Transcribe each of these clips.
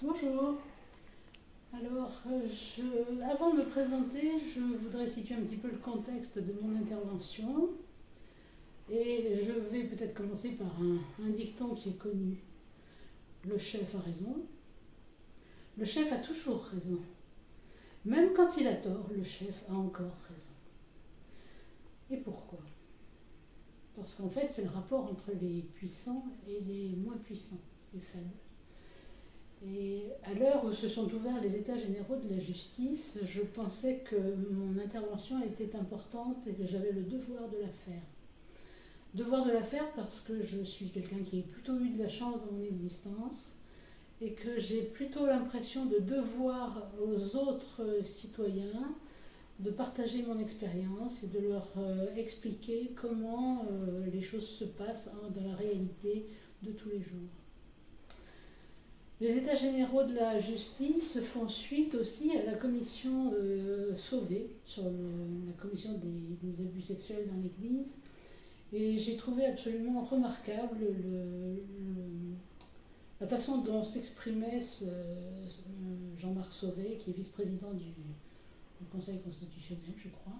Bonjour. Alors, avant de me présenter, je voudrais situer un petit peu le contexte de mon intervention. Et je vais peut-être commencer par un dicton qui est connu. Le chef a raison. Le chef a toujours raison. Même quand il a tort, le chef a encore raison. Et pourquoi? Parce qu'en fait, c'est le rapport entre les puissants et les moins puissants, les faibles. Et à l'heure où se sont ouverts les états généraux de la justice, je pensais que mon intervention était importante et que j'avais le devoir de la faire. Devoir de la faire parce que je suis quelqu'un qui a plutôt eu de la chance dans mon existence et que j'ai plutôt l'impression de devoir aux autres citoyens de partager mon expérience et de leur expliquer comment les choses se passent dans la réalité de tous les jours. Les états généraux de la justice font suite aussi à la commission Sauvé, sur la commission des abus sexuels dans l'Église. Et j'ai trouvé absolument remarquable la façon dont s'exprimait Jean-Marc Sauvé, qui est vice-président du Conseil constitutionnel, je crois,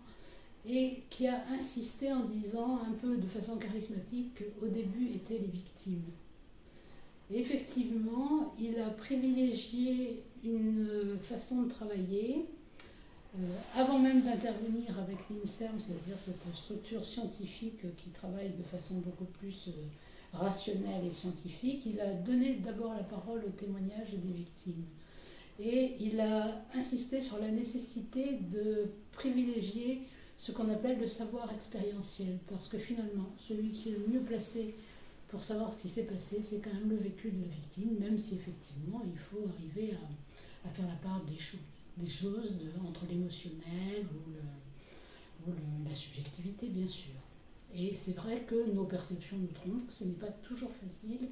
et qui a insisté en disant un peu de façon charismatique qu'au début étaient les victimes. Et effectivement, il a privilégié une façon de travailler avant même d'intervenir avec l'INSERM, c'est-à-dire cette structure scientifique qui travaille de façon beaucoup plus rationnelle et scientifique. Il a donné d'abord la parole au témoignage des victimes. Et il a insisté sur la nécessité de privilégier ce qu'on appelle le savoir expérientiel, parce que finalement, celui qui est le mieux placé pour savoir ce qui s'est passé, c'est quand même le vécu de la victime, même si effectivement il faut arriver à faire la part des choses entre l'émotionnel ou la subjectivité, bien sûr. Et c'est vrai que nos perceptions nous trompent, ce n'est pas toujours facile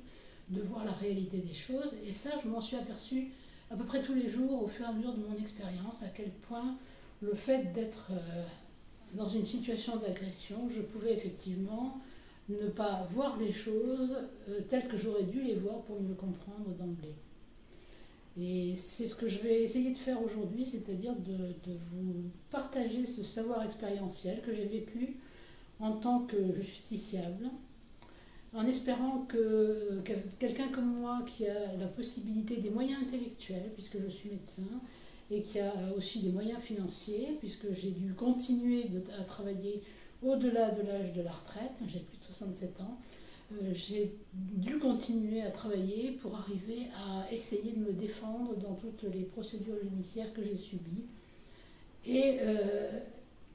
de voir la réalité des choses, et ça je m'en suis aperçue à peu près tous les jours au fur et à mesure de mon expérience, à quel point le fait d'être dans une situation d'agression, je pouvais effectivement ne pas voir les choses telles que j'aurais dû les voir pour mieux comprendre d'emblée. Et c'est ce que je vais essayer de faire aujourd'hui, c'est-à-dire de vous partager ce savoir expérientiel que j'ai vécu en tant que justiciable, en espérant que quelqu'un comme moi qui a la possibilité des moyens intellectuels, puisque je suis médecin, et qui a aussi des moyens financiers, puisque j'ai dû continuer à travailler au-delà de l'âge de la retraite, j'ai plus de 67 ans, j'ai dû continuer à travailler pour arriver à essayer de me défendre dans toutes les procédures judiciaires que j'ai subies. Et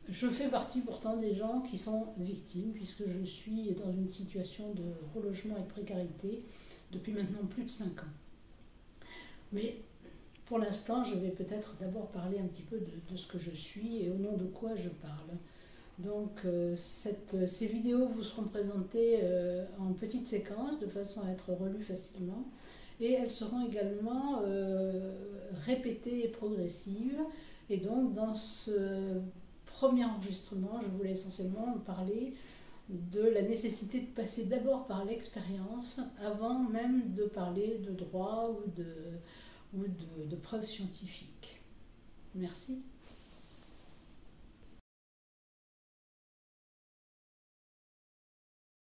je fais partie pourtant des gens qui sont victimes, puisque je suis dans une situation de relogement et de précarité depuis maintenant plus de 5 ans. Mais pour l'instant, je vais peut-être d'abord parler un petit peu de ce que je suis et au nom de quoi je parle. Donc ces vidéos vous seront présentées en petites séquences de façon à être relues facilement et elles seront également répétées et progressives. Et donc dans ce premier enregistrement, je voulais essentiellement parler de la nécessité de passer d'abord par l'expérience avant même de parler de droit ou de preuves scientifiques. Merci.